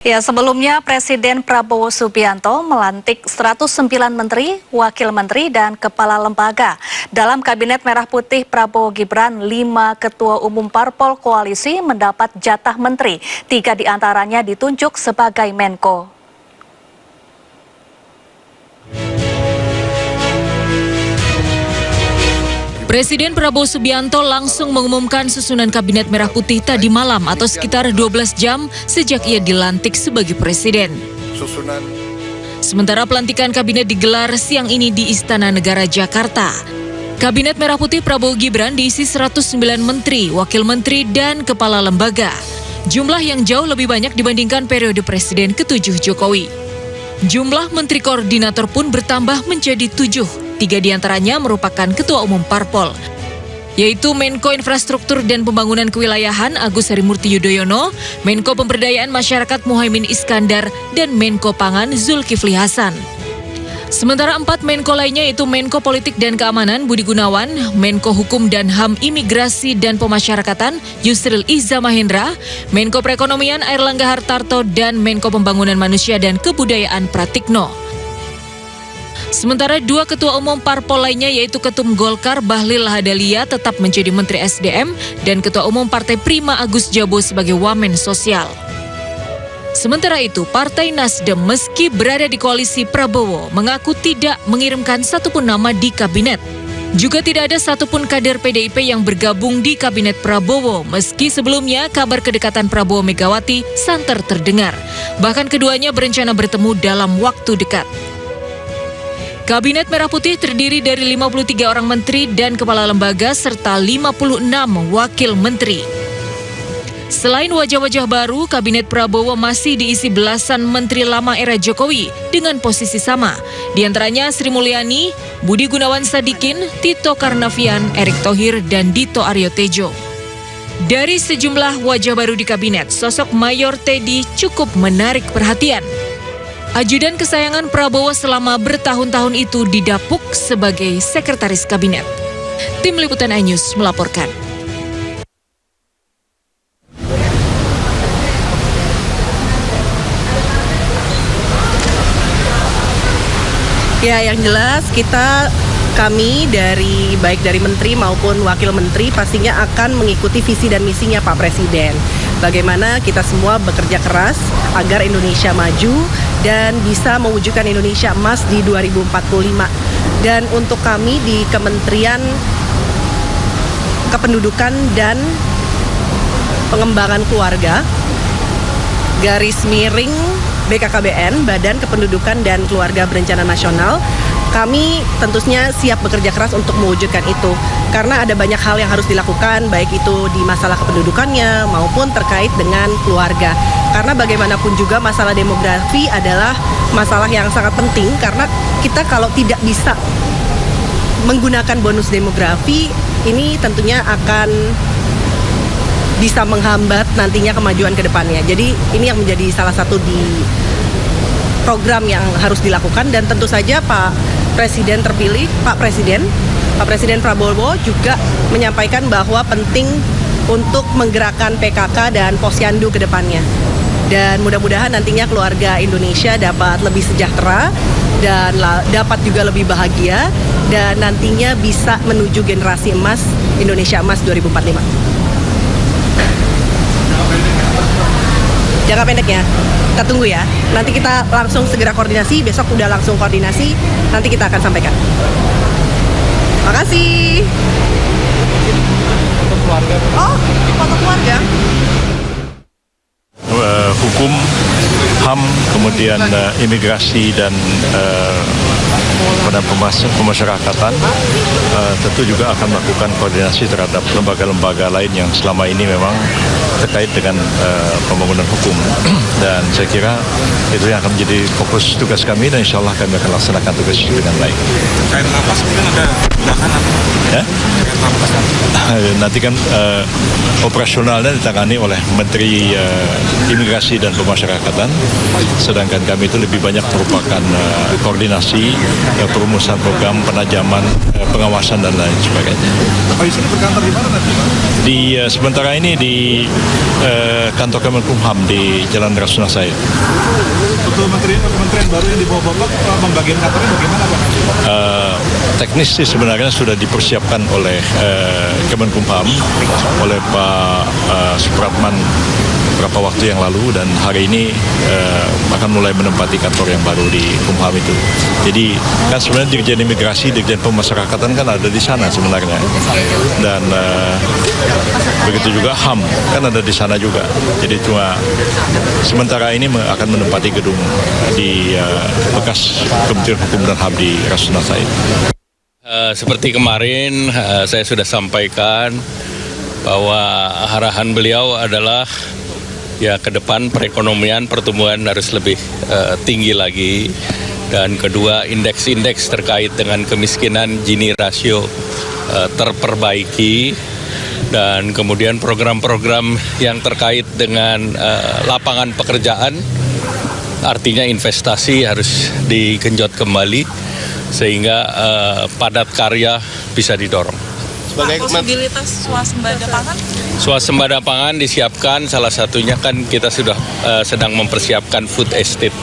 Ya, sebelumnya Presiden Prabowo Subianto melantik 109 menteri, wakil menteri, dan kepala lembaga. Dalam Kabinet Merah Putih Prabowo Gibran, 5 ketua umum parpol koalisi mendapat jatah menteri. 3 diantaranya ditunjuk sebagai Menko. Presiden Prabowo Subianto langsung mengumumkan susunan Kabinet Merah Putih tadi malam atau sekitar 12 jam sejak ia dilantik sebagai presiden. Sementara pelantikan kabinet digelar siang ini di Istana Negara Jakarta. Kabinet Merah Putih Prabowo Gibran diisi 109 menteri, wakil menteri, dan kepala lembaga. Jumlah yang jauh lebih banyak dibandingkan periode Presiden ke-7 Jokowi. Jumlah menteri koordinator pun bertambah menjadi 7. 3 diantaranya merupakan ketua umum parpol, yaitu Menko Infrastruktur dan Pembangunan Kewilayahan Agus Harimurti Yudhoyono, Menko Pemberdayaan Masyarakat Muhaimin Iskandar, dan Menko Pangan Zulkifli Hasan. Sementara 4 Menko lainnya yaitu Menko Politik dan Keamanan Budi Gunawan, Menko Hukum dan HAM Imigrasi dan Pemasyarakatan Yusril Iza Mahendra, Menko Perekonomian Airlangga Hartarto, dan Menko Pembangunan Manusia dan Kebudayaan Pratikno. Sementara 2 ketua umum parpol lainnya yaitu Ketum Golkar Bahlil Lahadalia tetap menjadi Menteri SDM dan Ketua Umum Partai Prima Agus Jabo sebagai Wamen Sosial. Sementara itu, Partai Nasdem meski berada di koalisi Prabowo mengaku tidak mengirimkan satupun nama di kabinet. Juga tidak ada satupun kader PDIP yang bergabung di kabinet Prabowo meski sebelumnya kabar kedekatan Prabowo Megawati santer terdengar. Bahkan keduanya berencana bertemu dalam waktu dekat. Kabinet Merah Putih terdiri dari 53 orang menteri dan kepala lembaga serta 56 wakil menteri. Selain wajah-wajah baru, Kabinet Prabowo masih diisi belasan menteri lama era Jokowi dengan posisi sama. Di antaranya Sri Mulyani, Budi Gunawan Sadikin, Tito Karnavian, Erick Thohir, dan Dito Aryo Tejo. Dari sejumlah wajah baru di kabinet, sosok Mayor Teddy cukup menarik perhatian. Ajudan kesayangan Prabowo selama bertahun-tahun itu didapuk sebagai sekretaris kabinet. Tim Liputan iNews melaporkan. Ya, yang jelas kami baik dari menteri maupun wakil menteri pastinya akan mengikuti visi dan misinya Pak Presiden. Bagaimana kita semua bekerja keras agar Indonesia maju dan bisa mewujudkan Indonesia emas di 2045. Dan untuk kami di Kementerian Kependudukan dan Pengembangan Keluarga, garis miring BKKBN, Badan Kependudukan dan Keluarga Berencana Nasional, kami tentunya siap bekerja keras untuk mewujudkan itu. Karena ada banyak hal yang harus dilakukan, baik itu di masalah kependudukannya maupun terkait dengan keluarga. Karena bagaimanapun juga masalah demografi adalah masalah yang sangat penting, karena kita kalau tidak bisa menggunakan bonus demografi, ini tentunya akan bisa menghambat nantinya kemajuan ke depannya. Jadi ini yang menjadi salah satu di program yang harus dilakukan, dan tentu saja Pak Presiden terpilih, Pak Presiden Prabowo juga menyampaikan bahwa penting untuk menggerakkan PKK dan Posyandu ke depannya. Dan mudah-mudahan nantinya keluarga Indonesia dapat lebih sejahtera dan dapat juga lebih bahagia, dan nantinya bisa menuju generasi emas Indonesia emas 2045. Jangka pendeknya, kita tunggu ya. Nanti kita langsung segera koordinasi, besok udah langsung koordinasi, nanti kita akan sampaikan. Makasih. Foto keluarga. Oh, foto keluarga. Hukum, HAM, kemudian imigrasi dan pemasyarakatan tentu juga akan melakukan koordinasi terhadap lembaga-lembaga lain yang selama ini memang terkait dengan pembangunan hukum. Dan saya kira itu yang akan menjadi fokus tugas kami, dan insya Allah kami akan laksanakan tugas itu dengan baik. Terkait lapas mungkin ada tindakan apa? Ya? Terkait lapas kan? Nanti kan operasionalnya ditangani oleh Menteri Imigrasi dan Pemasyarakatan. Sedangkan kami itu lebih banyak merupakan koordinasi, perumusan program, penajaman, pengawasan dan lain sebagainya. Pak Yusuf berkantor di mana nanti, Pak? Sementara ini di kantor Kemenkumham di Jalan Rasuna Said. Untuk kementerian baru yang dibawa Bapak, pembagian kantornya bagaimana, Pak? Teknis sih sebenarnya sudah dipersiapkan oleh Kemenkumham, oleh Pak Supratman beberapa waktu yang lalu, dan hari ini akan mulai menempati kantor yang baru di Kumham itu. Jadi kan sebenarnya Dirjen Imigrasi, Dirjen Pemasyarakatan kan ada di sana sebenarnya, dan begitu juga HAM kan ada di sana juga. Jadi cuma sementara ini akan menempati gedung di bekas Kementerian Hukum dan HAM di Rasuna Said. Seperti kemarin saya sudah sampaikan bahwa arahan beliau adalah ya ke depan perekonomian pertumbuhan harus lebih tinggi lagi, dan kedua indeks-indeks terkait dengan kemiskinan Gini rasio terperbaiki, dan kemudian program-program yang terkait dengan lapangan pekerjaan, artinya investasi harus digenjot kembali sehingga padat karya bisa didorong. Posibilitas swasembada pangan? Swasembada pangan disiapkan, salah satunya kan kita sudah sedang mempersiapkan food estate,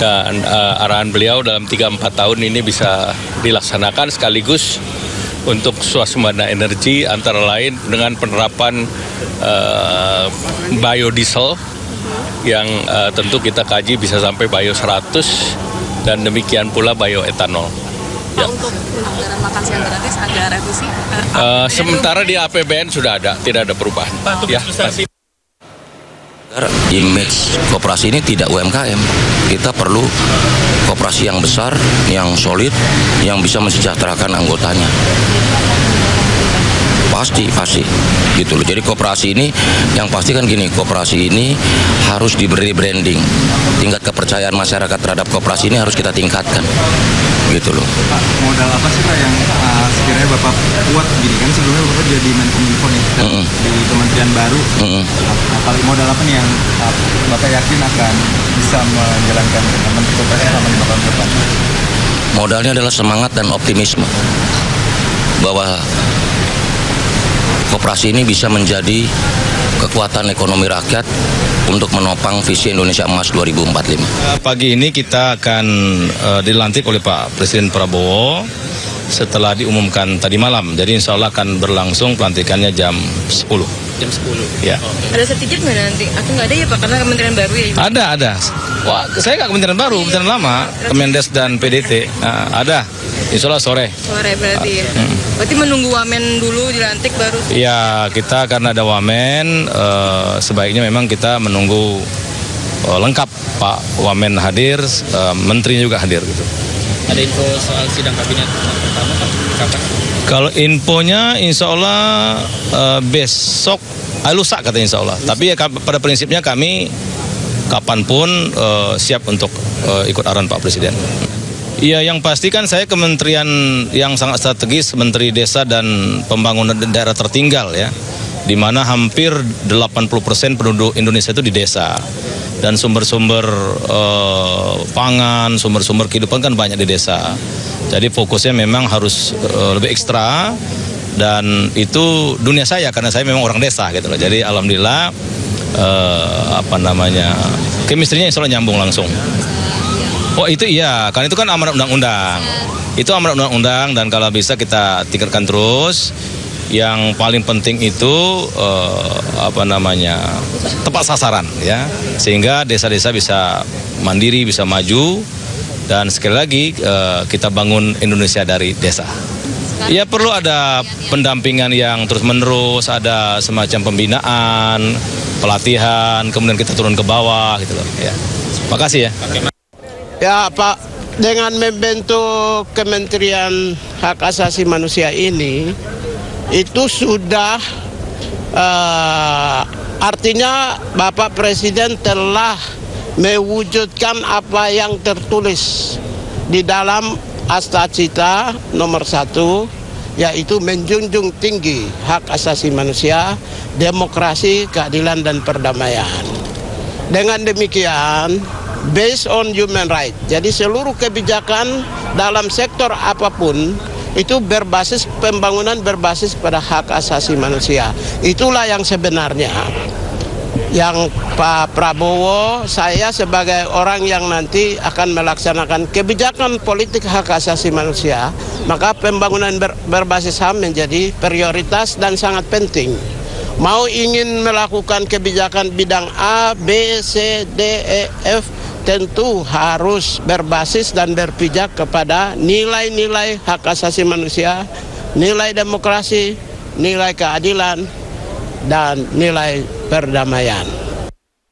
dan arahan beliau dalam 3-4 tahun ini bisa dilaksanakan sekaligus untuk swasembada energi, antara lain dengan penerapan biodiesel yang tentu kita kaji bisa sampai bio 100, dan demikian pula bioetanol. Pak, untuk anggaran makan siang gratis ada revisi? Sementara di APBN sudah ada, tidak ada perubahan. Ya, image koperasi ini tidak UMKM. Kita perlu koperasi yang besar, yang solid, yang bisa mensejahterakan anggotanya. Pasti gitu loh. Jadi koperasi ini yang pasti kan gini, koperasi ini harus diberi branding. Tingkat kepercayaan masyarakat terhadap koperasi ini harus kita tingkatkan. Gitu loh. Pak, modal apa sih Pak yang sekiranya Bapak kuat gini, kan sebelumnya Bapak jadi Menkominfo nih, di kementerian baru. Paling modal apa nih yang Bapak yakin akan bisa menjalankan Menteri Koperasi selama 5 tahun ke depan? Modalnya adalah semangat dan optimisme bahwa koperasi ini bisa menjadi kekuatan ekonomi rakyat untuk menopang visi Indonesia Emas 2045. Pagi ini kita akan dilantik oleh Pak Presiden Prabowo setelah diumumkan tadi malam. Jadi insya Allah akan berlangsung pelantikannya jam 10. Jam 10? Ya. Ada sertijab nggak nanti? Atau nggak ada ya Pak, karena kementerian baru ya? Ada. Wah, saya nggak kementerian baru, kementerian lama, Kemendes dan PDT. Ada. Insya Allah sore. Sore berarti ya? Berarti menunggu wamen dulu dilantik baru? Ya, kita karena ada wamen, sebaiknya memang kita menunggu lengkap Pak Wamen hadir, menterinya juga hadir gitu. Ada info soal sidang kabinet pertama Pak? Kapan? Kalau infonya insya Allah besok, lusa katanya insya Allah. Tapi ya pada prinsipnya kami kapanpun siap untuk ikut arahan Pak Presiden. Iya, yang pasti kan saya kementerian yang sangat strategis, Menteri Desa dan Pembangunan Daerah Tertinggal ya, di mana hampir 80% penduduk Indonesia itu di desa, dan sumber-sumber pangan, sumber-sumber kehidupan kan banyak di desa. Jadi fokusnya memang harus lebih ekstra, dan itu dunia saya karena saya memang orang desa gitu loh. Jadi alhamdulillah chemistry-nya insya Allah nyambung langsung. Oh itu iya, kan itu kan amanat undang-undang. Itu amanat undang-undang, dan kalau bisa kita tingkatkan terus. Yang paling penting itu tepat sasaran ya, sehingga desa-desa bisa mandiri, bisa maju, dan sekali lagi kita bangun Indonesia dari desa. Ya perlu ada pendampingan yang terus-menerus, ada semacam pembinaan, pelatihan, kemudian kita turun ke bawah gitu loh. Ya, makasih ya. Ya Pak, dengan membentuk Kementerian Hak Asasi Manusia ini, itu sudah artinya Bapak Presiden telah mewujudkan apa yang tertulis di dalam Astacita nomor 1, yaitu menjunjung tinggi hak asasi manusia, demokrasi, keadilan, dan perdamaian. Dengan demikian, based on human right. Jadi seluruh kebijakan dalam sektor apapun itu pembangunan berbasis pada hak asasi manusia. Itulah yang sebenarnya yang Pak Prabowo, saya sebagai orang yang nanti akan melaksanakan kebijakan politik hak asasi manusia, maka pembangunan berbasis HAM menjadi prioritas dan sangat penting. Mau ingin melakukan kebijakan bidang A, B, C, D, E, F, tentu harus berbasis dan berpijak kepada nilai-nilai hak asasi manusia, nilai demokrasi, nilai keadilan, dan nilai perdamaian.